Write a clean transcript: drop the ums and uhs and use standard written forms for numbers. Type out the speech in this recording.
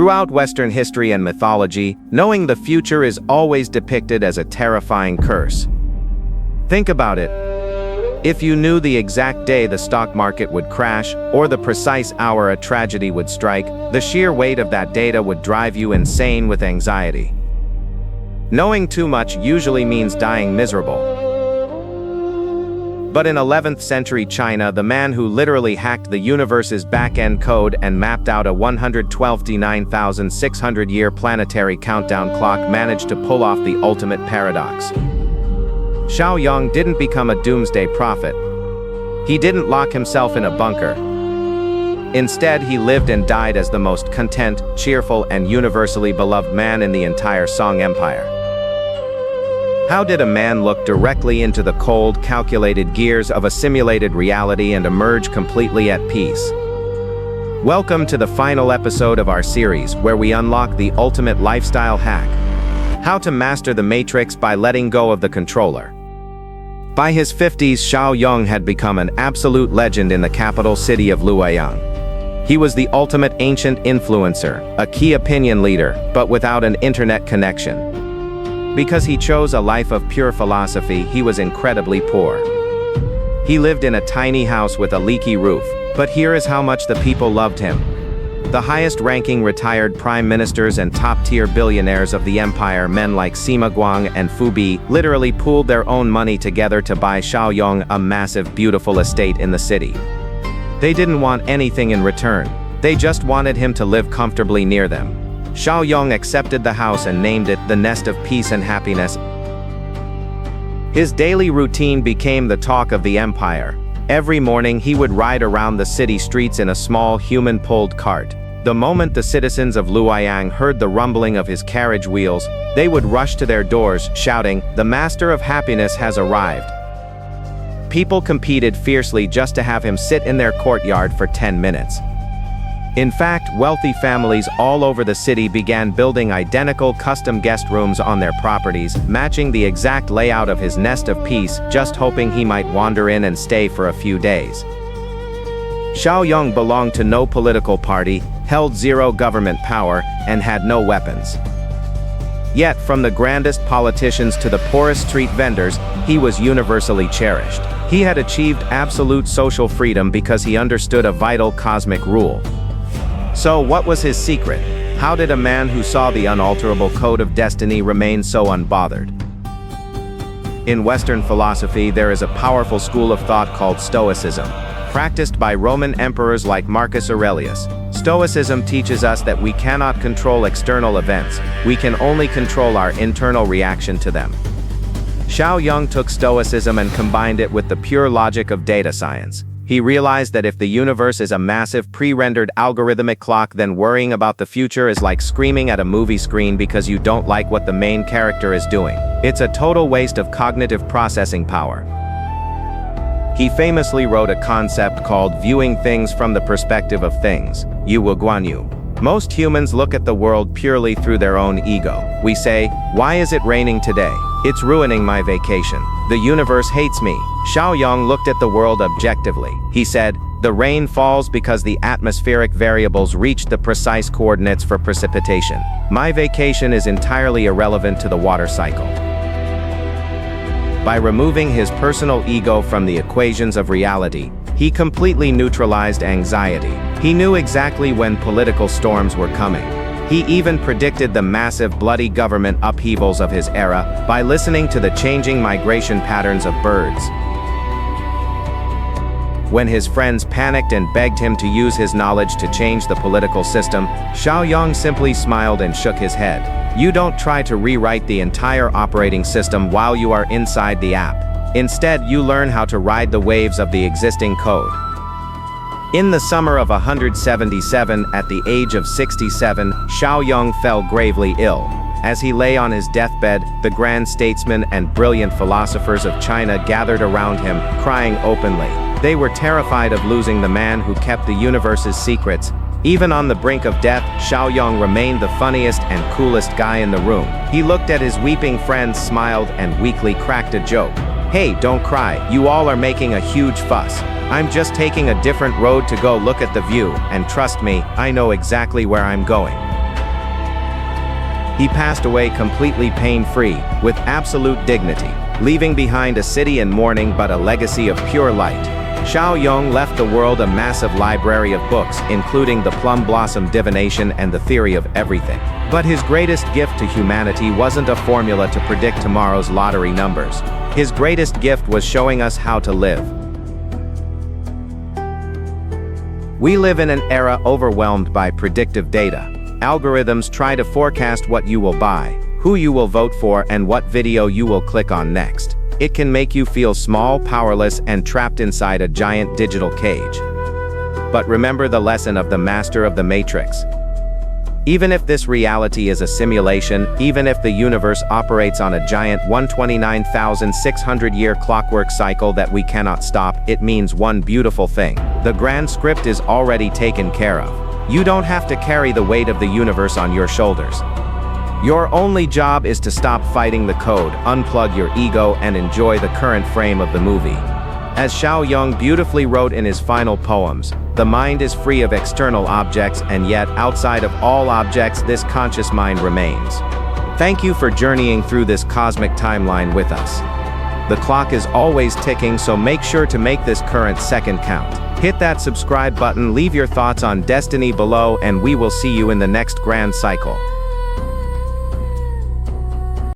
Throughout Western history and mythology, knowing the future is always depicted as a terrifying curse. Think about it. If you knew the exact day the stock market would crash, or the precise hour a tragedy would strike, the sheer weight of that data would drive you insane with anxiety. Knowing too much usually means dying miserable. But in 11th century China, the man who literally hacked the universe's back-end code and mapped out a 129,600-year planetary countdown clock managed to pull off the ultimate paradox. Shao Yong didn't become a doomsday prophet. He didn't lock himself in a bunker. Instead, he lived and died as the most content, cheerful, and universally beloved man in the entire Song Empire. How did a man look directly into the cold, calculated gears of a simulated reality and emerge completely at peace? Welcome to the final episode of our series, where we unlock the ultimate lifestyle hack: how to master the matrix by letting go of the controller. By his 50s, Shao Yong had become an absolute legend in the capital city of Luoyang. He was the ultimate ancient influencer, a key opinion leader, but without an internet connection. Because he chose a life of pure philosophy, he was incredibly poor. He lived in a tiny house with a leaky roof, but here is how much the people loved him. The highest-ranking retired prime ministers and top-tier billionaires of the empire, men like Sima Guang and Fu Bi, literally pooled their own money together to buy Shao Yong a massive, beautiful estate in the city. They didn't want anything in return. They just wanted him to live comfortably near them. Shao Yong accepted the house and named it the Nest of Peace and Happiness. His daily routine became the talk of the empire. Every morning he would ride around the city streets in a small human-pulled cart. The moment the citizens of Luoyang heard the rumbling of his carriage wheels, they would rush to their doors, shouting, "The Master of Happiness has arrived." People competed fiercely just to have him sit in their courtyard for 10 minutes. In fact, wealthy families all over the city began building identical custom guest rooms on their properties, matching the exact layout of his Nest of Peace, just hoping he might wander in and stay for a few days. Shao Yong belonged to no political party, held zero government power, and had no weapons. Yet, from the grandest politicians to the poorest street vendors, he was universally cherished. He had achieved absolute social freedom because he understood a vital cosmic rule. So what was his secret? How did a man who saw the unalterable code of destiny remain so unbothered? In Western philosophy, there is a powerful school of thought called Stoicism, practiced by Roman emperors like Marcus Aurelius. Stoicism teaches us that we cannot control external events, we can only control our internal reaction to them. Shao Yong took Stoicism and combined it with the pure logic of data science. He realized that if the universe is a massive pre-rendered algorithmic clock, then worrying about the future is like screaming at a movie screen because you don't like what the main character is doing. It's a total waste of cognitive processing power. He famously wrote a concept called viewing things from the perspective of things, Yu Guan Yu. Most humans look at the world purely through their own ego. We say, "Why is it raining today? It's ruining my vacation. The universe hates me." Shao Yong looked at the world objectively. He said, "The rain falls because the atmospheric variables reached the precise coordinates for precipitation. My vacation is entirely irrelevant to the water cycle." By removing his personal ego from the equations of reality, he completely neutralized anxiety. He knew exactly when political storms were coming. He even predicted the massive bloody government upheavals of his era by listening to the changing migration patterns of birds. When his friends panicked and begged him to use his knowledge to change the political system, Shao Yong simply smiled and shook his head. You don't try to rewrite the entire operating system while you are inside the app. Instead, you learn how to ride the waves of the existing code. In the summer of 177, at the age of 67, Shao Yong fell gravely ill. As he lay on his deathbed, the grand statesmen and brilliant philosophers of China gathered around him, crying openly. They were terrified of losing the man who kept the universe's secrets. Even on the brink of death, Shao Yong remained the funniest and coolest guy in the room. He looked at his weeping friends, smiled, and weakly cracked a joke. "Hey, don't cry, you all are making a huge fuss. I'm just taking a different road to go look at the view, and trust me, I know exactly where I'm going." He passed away completely pain-free, with absolute dignity, leaving behind a city in mourning but a legacy of pure light. Shao Yong left the world a massive library of books, including the Plum Blossom Divination and the Theory of Everything. But his greatest gift to humanity wasn't a formula to predict tomorrow's lottery numbers. His greatest gift was showing us how to live. We live in an era overwhelmed by predictive data. Algorithms try to forecast what you will buy, who you will vote for, and what video you will click on next. It can make you feel small, powerless, and trapped inside a giant digital cage. But remember the lesson of the master of the Matrix. Even if this reality is a simulation, even if the universe operates on a giant 129,600-year clockwork cycle that we cannot stop, it means one beautiful thing. The grand script is already taken care of. You don't have to carry the weight of the universe on your shoulders. Your only job is to stop fighting the code, unplug your ego, and enjoy the current frame of the movie. As Shao Yong beautifully wrote in his final poems, the mind is free of external objects, and yet, outside of all objects, this conscious mind remains. Thank you for journeying through this cosmic timeline with us. The clock is always ticking, so make sure to make this current second count. Hit that subscribe button, leave your thoughts on destiny below, and we will see you in the next grand cycle.